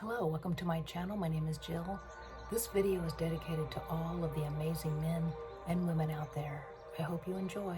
Hello, welcome to my channel. My name is Jill. This video is dedicated to all of the amazing men and women out there. I hope you enjoy.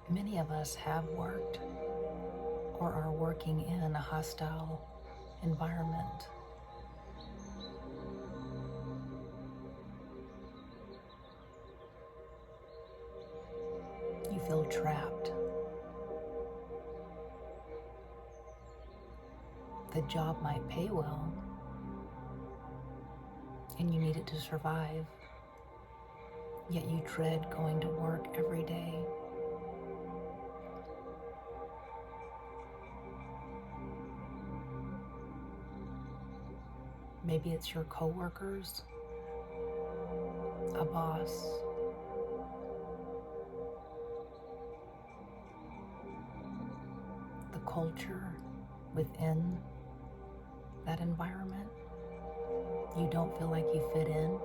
Many of us have worked or are working in a hostile environment. You feel trapped. The job might pay well, and you need it to survive, yet you dread going to work every day. Maybe it's your coworkers, a boss, the culture within that environment. You don't feel like you fit in.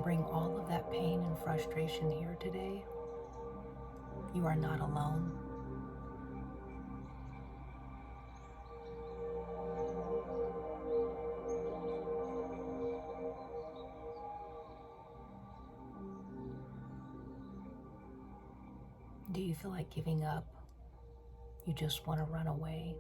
Bring all of that pain and frustration here today. You are not alone. Do you feel like giving up? You just want to run away?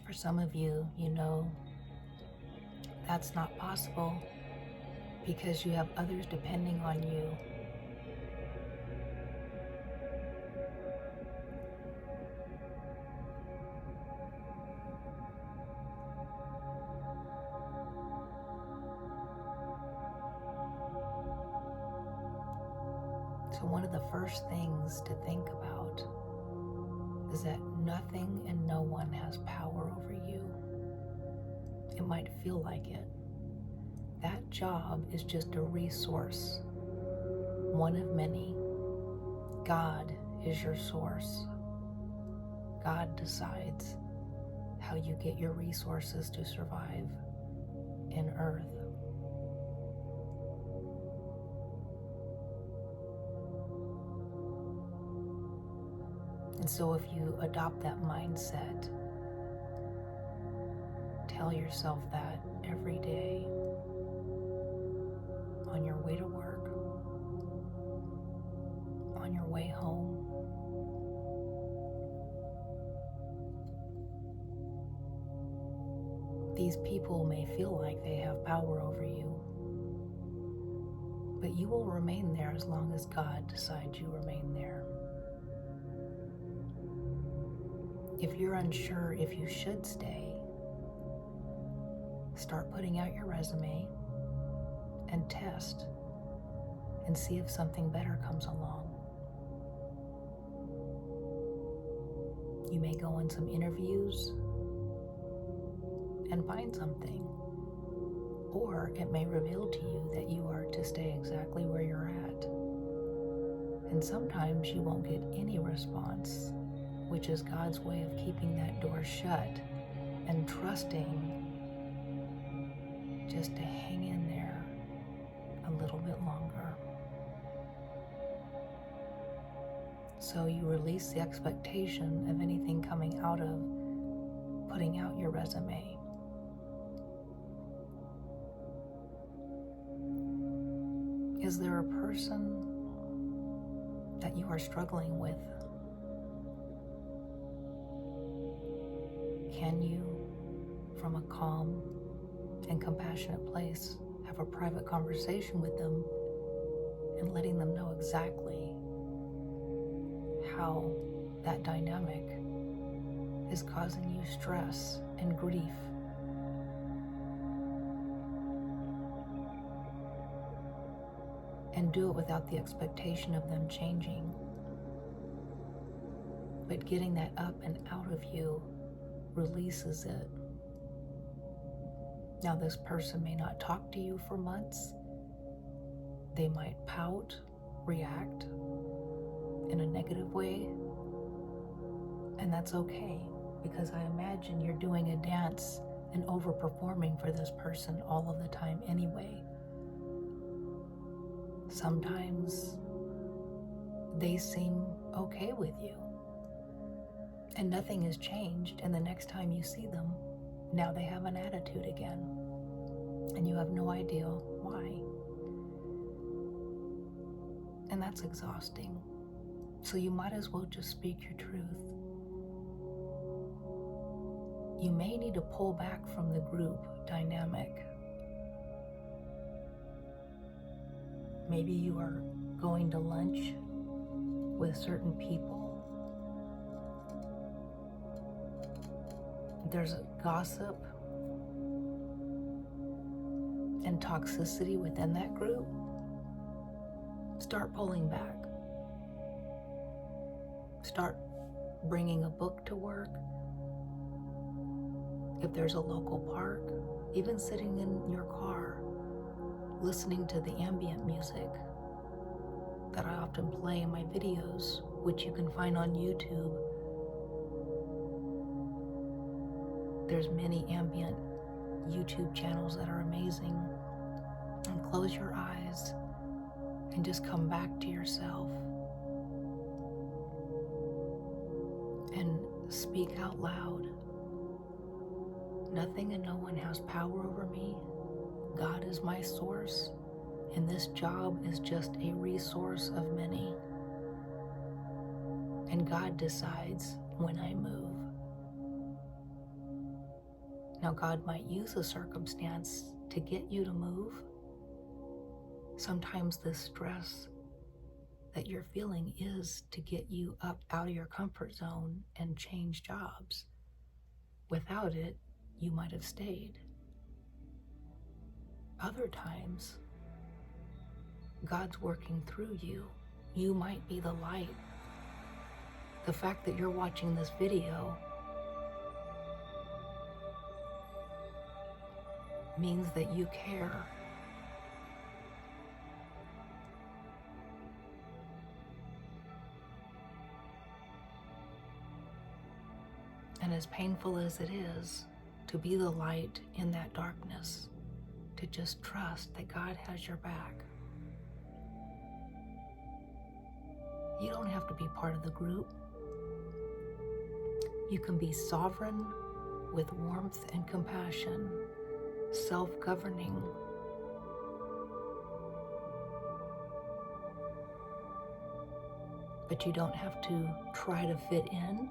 For some of you, you know that's not possible because you have others depending on you. So one of the first things to think about is that nothing and no one has power over you. It might feel like it. That job is just a resource, one of many. God is your source. God decides how you get your resources to survive in earth. And so if you adopt that mindset, tell yourself that every day on your way to work, on your way home, these people may feel like they have power over you, but you will remain there as long as God decides you remain there. If you're unsure if you should stay, start putting out your resume and test and see if something better comes along. You may go on some interviews and find something, or it may reveal to you that you are to stay exactly where you're at. And sometimes you won't get any response, which is God's way of keeping that door shut and trusting just to hang in there a little bit longer. So you release the expectation of anything coming out of putting out your resume. Is there a person that you are struggling with? Can you, from a calm and compassionate place, have a private conversation with them and letting them know exactly how that dynamic is causing you stress and grief? And do it without the expectation of them changing, but getting that up and out of you releases it. Now, this person may not talk to you for months. They might pout, react in a negative way, and that's okay, because I imagine you're doing a dance and overperforming for this person all of the time anyway. Sometimes they seem okay with you and nothing has changed, and the next time you see them, now they have an attitude again and you have no idea why. And that's exhausting. So you might as well just speak your truth. You may need to pull back from the group dynamic. Maybe you are going to lunch with certain people. There's gossip and toxicity within that group. Start pulling back. Start bringing a book to work. If there's a local park, even sitting in your car, listening to the ambient music that I often play in my videos, which you can find on YouTube. There's many ambient YouTube channels that are amazing. And close your eyes and just come back to yourself and speak out loud. Nothing and no one has power over me. God is my source, and this job is just a resource of many. And God decides when I move. Now, God might use a circumstance to get you to move. Sometimes the stress that you're feeling is to get you up out of your comfort zone and change jobs. Without it, you might have stayed. Other times, God's working through you. You might be the light. The fact that you're watching this video means that you care. And as painful as it is to be the light in that darkness, to just trust that God has your back. You don't have to be part of the group. You can be sovereign with warmth and compassion, self-governing. But you don't have to try to fit in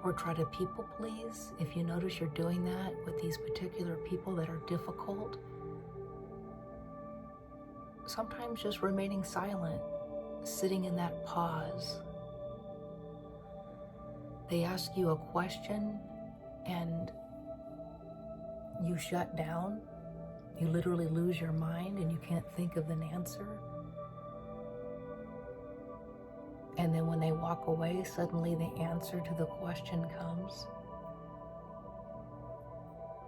or try to people please. If you notice you're doing that with these particular people that are difficult, sometimes just remaining silent, sitting in that pause. They ask you a question and you shut down. You literally lose your mind and you can't think of an answer. And then when they walk away, suddenly the answer to the question comes.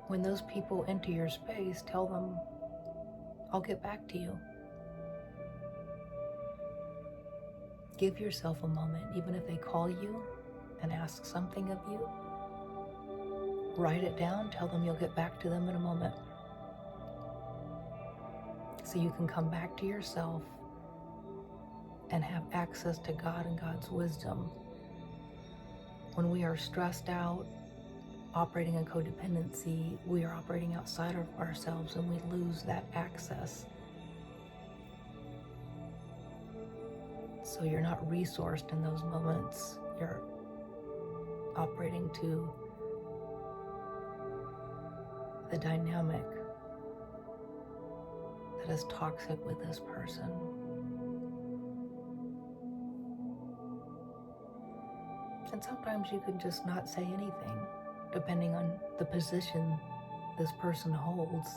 When those people enter your space, tell them, I'll get back to you. Give yourself a moment, even if they call you and ask something of you. Write it down, tell them you'll get back to them in a moment. So you can come back to yourself and have access to God and God's wisdom. When we are stressed out, operating in codependency, we are operating outside of ourselves and we lose that access. So you're not resourced in those moments. You're operating to the dynamic that is toxic with this person. And sometimes you can just not say anything, depending on the position this person holds.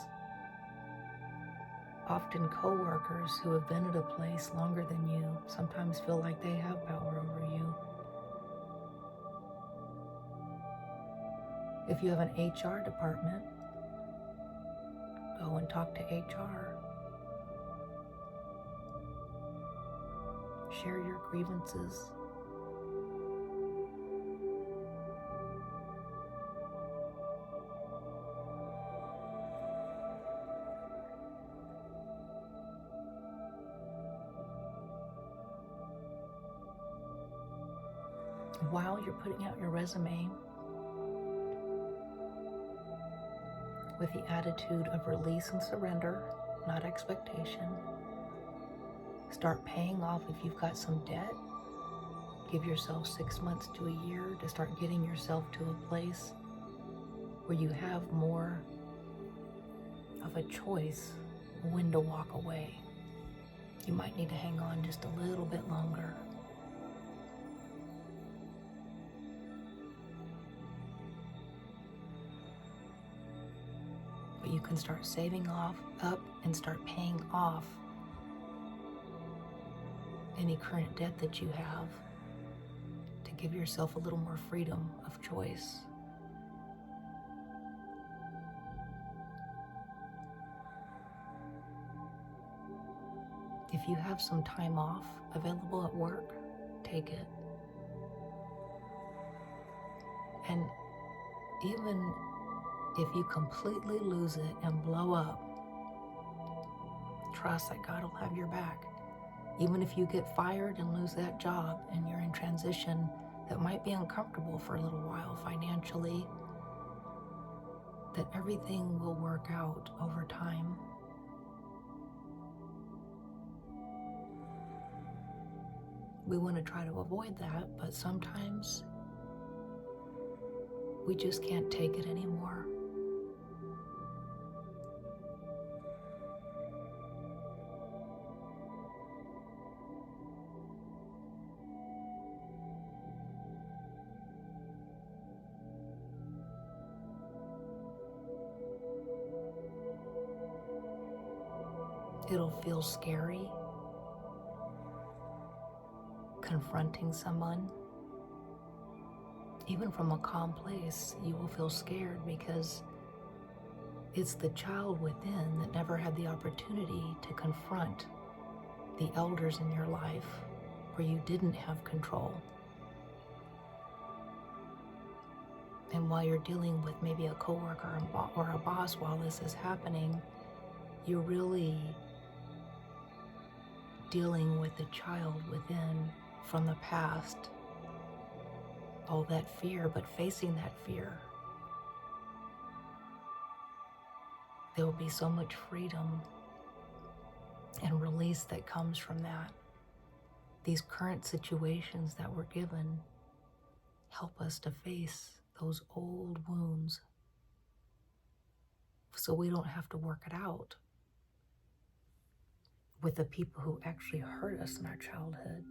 Often coworkers who have been at a place longer than you sometimes feel like they have power over you. If you have an HR department, go and talk to HR. Share your grievances. While you're putting out your resume with the attitude of release and surrender, not expectation, start paying off if you've got some debt. Give yourself 6 months to a year to start getting yourself to a place where you have more of a choice when to walk away. You might need to hang on just a little bit longer. But you can start saving up and start paying off any current debt that you have to give yourself a little more freedom of choice. If you have some time off available at work, take it. And even if you completely lose it and blow up, trust that God will have your back. Even if you get fired and lose that job and you're in transition that might be uncomfortable for a little while financially, that everything will work out over time. We want to try to avoid that, but sometimes we just can't take it anymore. It'll feel scary confronting someone. Even from a calm place, you will feel scared because it's the child within that never had the opportunity to confront the elders in your life where you didn't have control. And while you're dealing with maybe a coworker or a boss while this is happening, you're really dealing with the child within from the past all that fear, but facing that fear. There will be so much freedom and release that comes from that. These current situations that we're given help us to face those old wounds so we don't have to work it out with the people who actually hurt us in our childhood.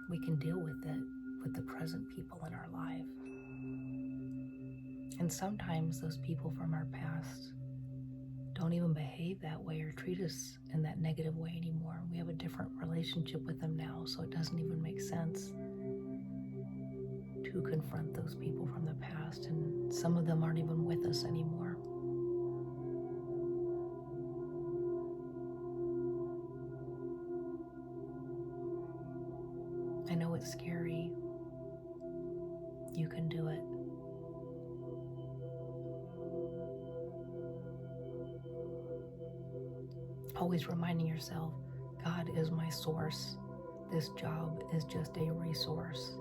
We can deal with it with the present people in our life. And sometimes those people from our past don't even behave that way or treat us in that negative way anymore. We have a different relationship with them now, so it doesn't even make sense to confront those people from the past, and some of them aren't even with us anymore. I know it's scary. You can do it. Always reminding yourself, God is my source. This job is just a resource,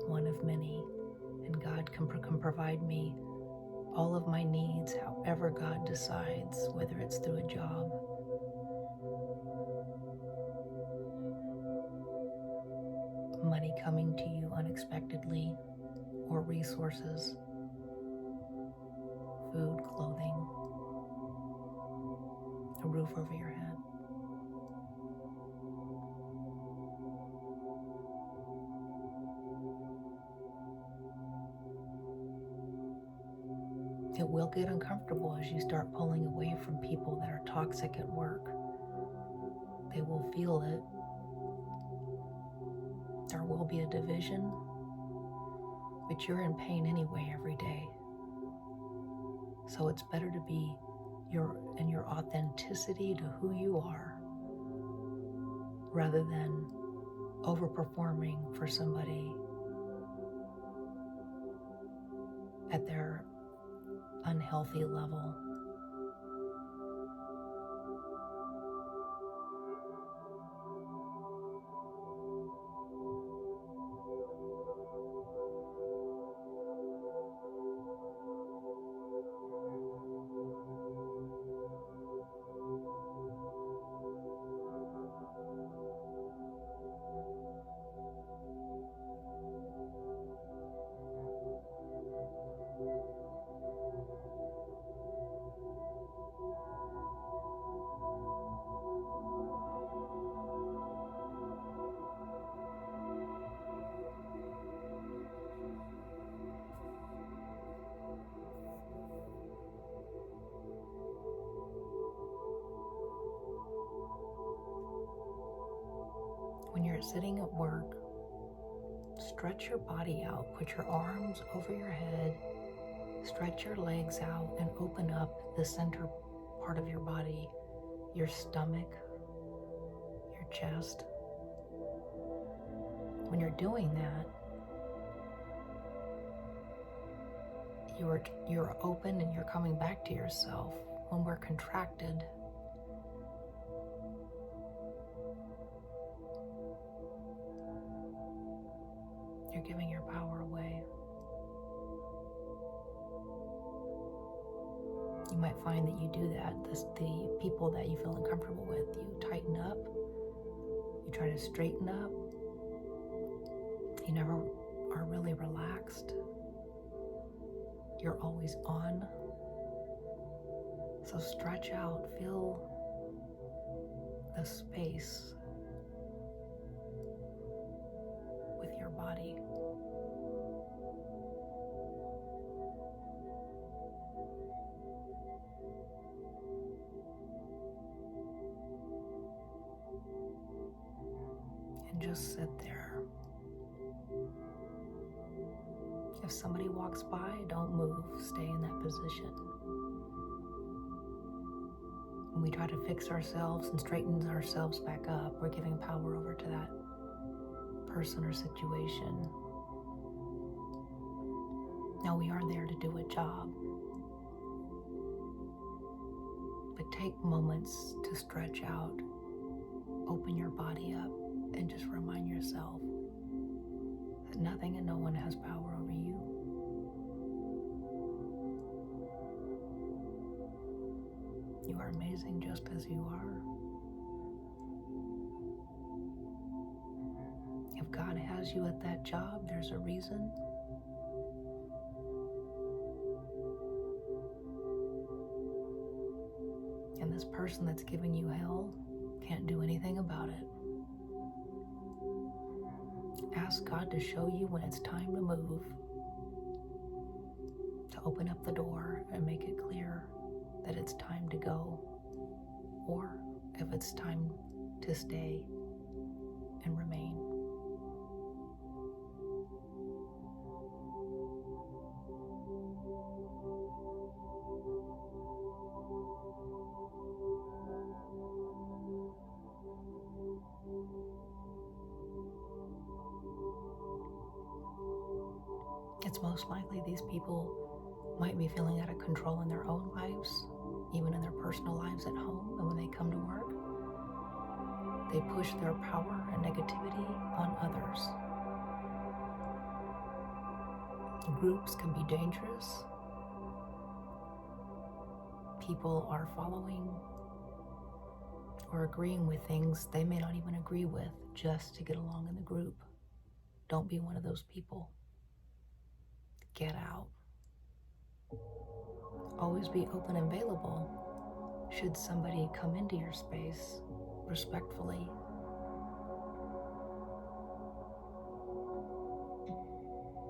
one of many, and God can provide me all of my needs however God decides, whether it's through a job, money coming to you unexpectedly, or resources, food, clothing, a roof over your head. It will get uncomfortable as you start pulling away from people that are toxic at work. They will feel it. There will be a division, but you're in pain anyway every day. So it's better to be in your authenticity to who you are, rather than overperforming for somebody at their unhealthy level. When you're sitting at work, stretch your body out. Put your arms over your head, stretch your legs out, and open up the center part of your body, your stomach, your chest. When you're doing that, you're open and you're coming back to yourself. When we're contracted, you're giving your power away. You might find that you do that. The people that you feel uncomfortable with, you tighten up, you try to straighten up, you never are really relaxed. You're always on. So stretch out, feel the space with your body. And just sit there. If somebody walks by, don't move. Stay in that position. When we try to fix ourselves and straighten ourselves back up, we're giving power over to that person or situation. Now we are there to do a job. But take moments to stretch out, open your body up, and just remind yourself, Nothing and no one has power over you. You are amazing just as you are. If God has you at that job, there's a reason. And this person that's giving you hell can't do anything about it. Ask God to show you when it's time to move, to open up the door and make it clear that it's time to go, or if it's time to stay and remain. It's most likely these people might be feeling out of control in their own lives, even in their personal lives at home, and when they come to work, they push their power and negativity on others. Groups can be dangerous. People are following or agreeing with things they may not even agree with just to get along in the group. Don't be one of those people. Get out. Always be open and available should somebody come into your space respectfully.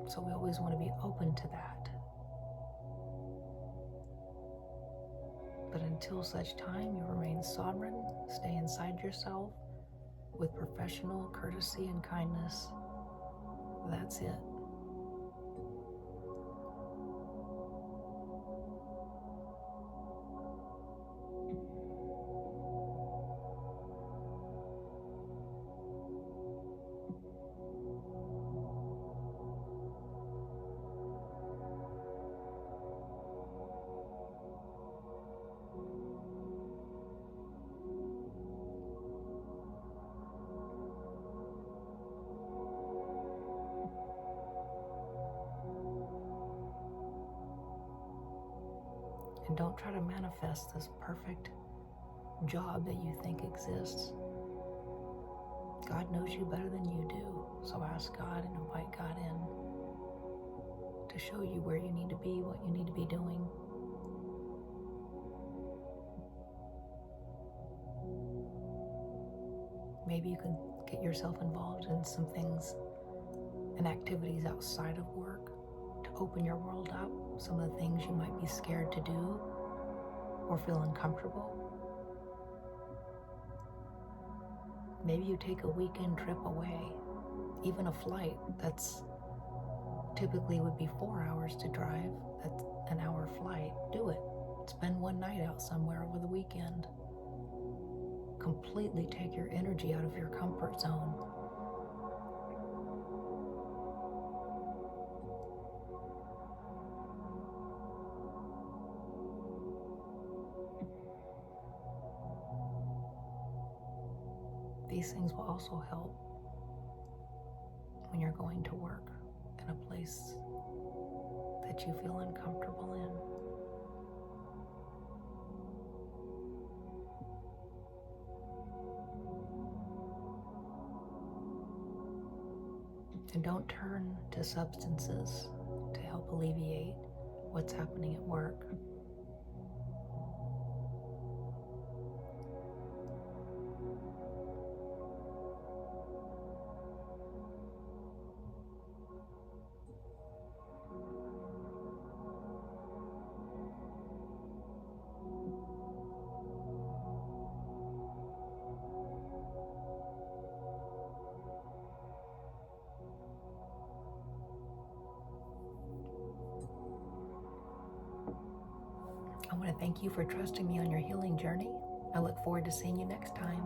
So we always want to be open to that. But until such time you remain sovereign, stay inside yourself with professional courtesy and kindness. That's it. And don't try to manifest this perfect job that you think exists. God knows you better than you do. So ask God and invite God in to show you where you need to be, what you need to be doing. Maybe you can get yourself involved in some things and activities outside of work to open your world up. Some of the things you might be scared to do or feel uncomfortable. Maybe you take a weekend trip away, even a flight that's typically would be 4 hours to drive, that's an hour flight. Do it. Spend one night out somewhere over the weekend. Completely take your energy out of your comfort zone. These things will also help when you're going to work in a place that you feel uncomfortable in. And don't turn to substances to help alleviate what's happening at work. I want to thank you for trusting me on your healing journey. I look forward to seeing you next time.